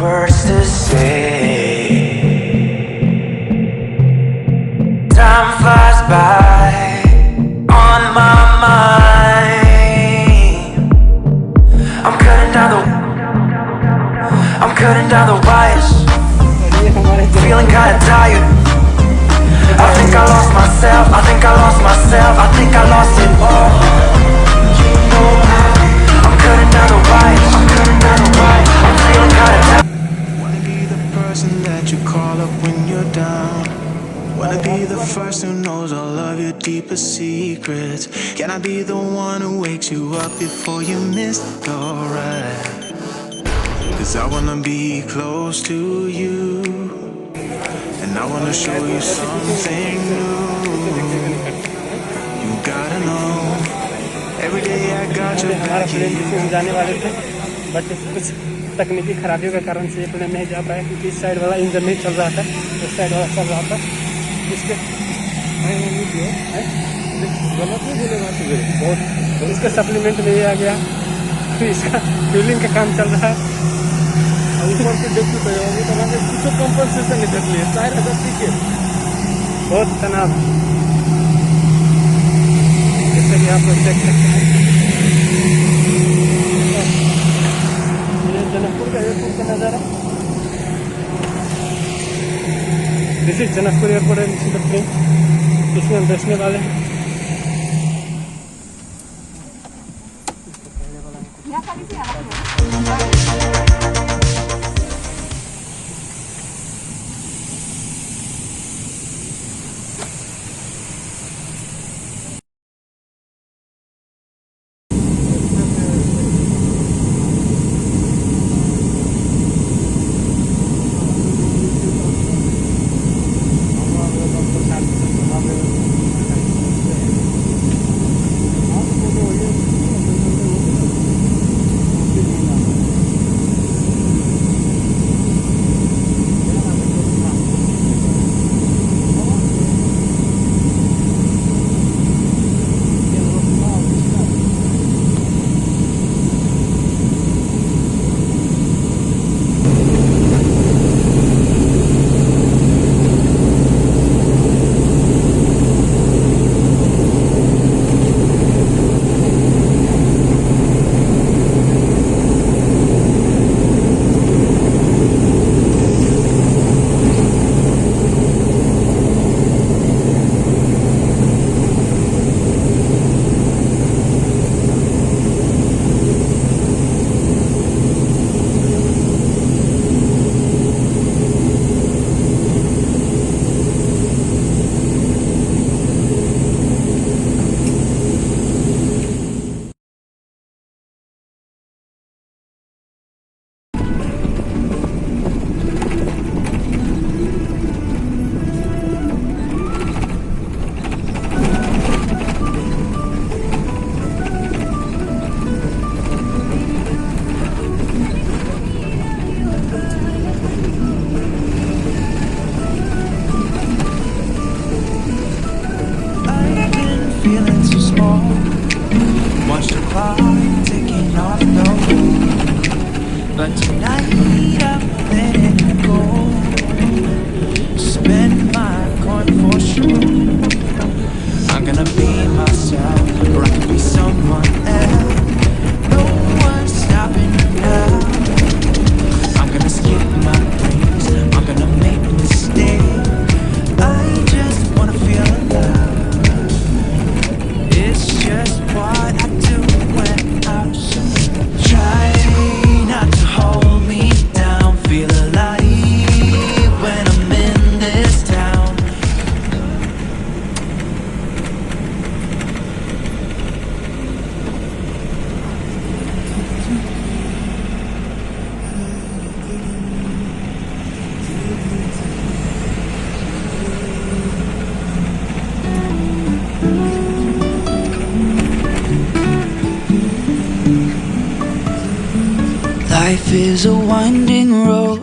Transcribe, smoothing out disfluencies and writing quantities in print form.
words to say. Time flies by on my mind. I'm cutting down the wires, feeling kinda tired. I think I lost myself, I think I lost myself, I think I lost it all. You know I'm cutting down the wires, I'm cutting down the wires, I'm feeling kinda tired. Wanna be the person that you call up when you're down. Wanna be the first who knows all of your deepest secrets. Can I be the one who wakes you up before you miss the ride? 'Cause I wanna be close to you, and I wanna show you something new. You gotta know, every day I got your back here. जाने वाले थे, but कुछ तकनीकी खराबियों के कारण से ये प्लेन नहीं जा पाया, क्योंकि इस साइड वाला इंजन नहीं चल रहा था, उस साइड वाला चल रहा था। इसके बहुत इसके सप्लीमेंट में ये आ गया, इसका फ्यूलिंग का काम चल रहा है। ऊपर से देख चुके हो तो कुछ कंपनसेशन नहीं देख लिए 4000 टिकट, बहुत तनाव, जैसे कि आप लोग देख सकते हैं। ये जनकपुर का एयरपोर्ट का नज़ारा, this is Janakpur airport and this is the plane, इसमें हम बैठने वाले हैं। But tonight I'm letting it go. Spend my coin for sure. I'm gonna be myself, or I can be someone else. No one's stopping me now. I'm gonna skip my dreams, I'm gonna make mistakes. I just wanna feel alive. It's just what I do when I'm so try not to hold me down. Feel alive when I'm in this town. Life is a winding road,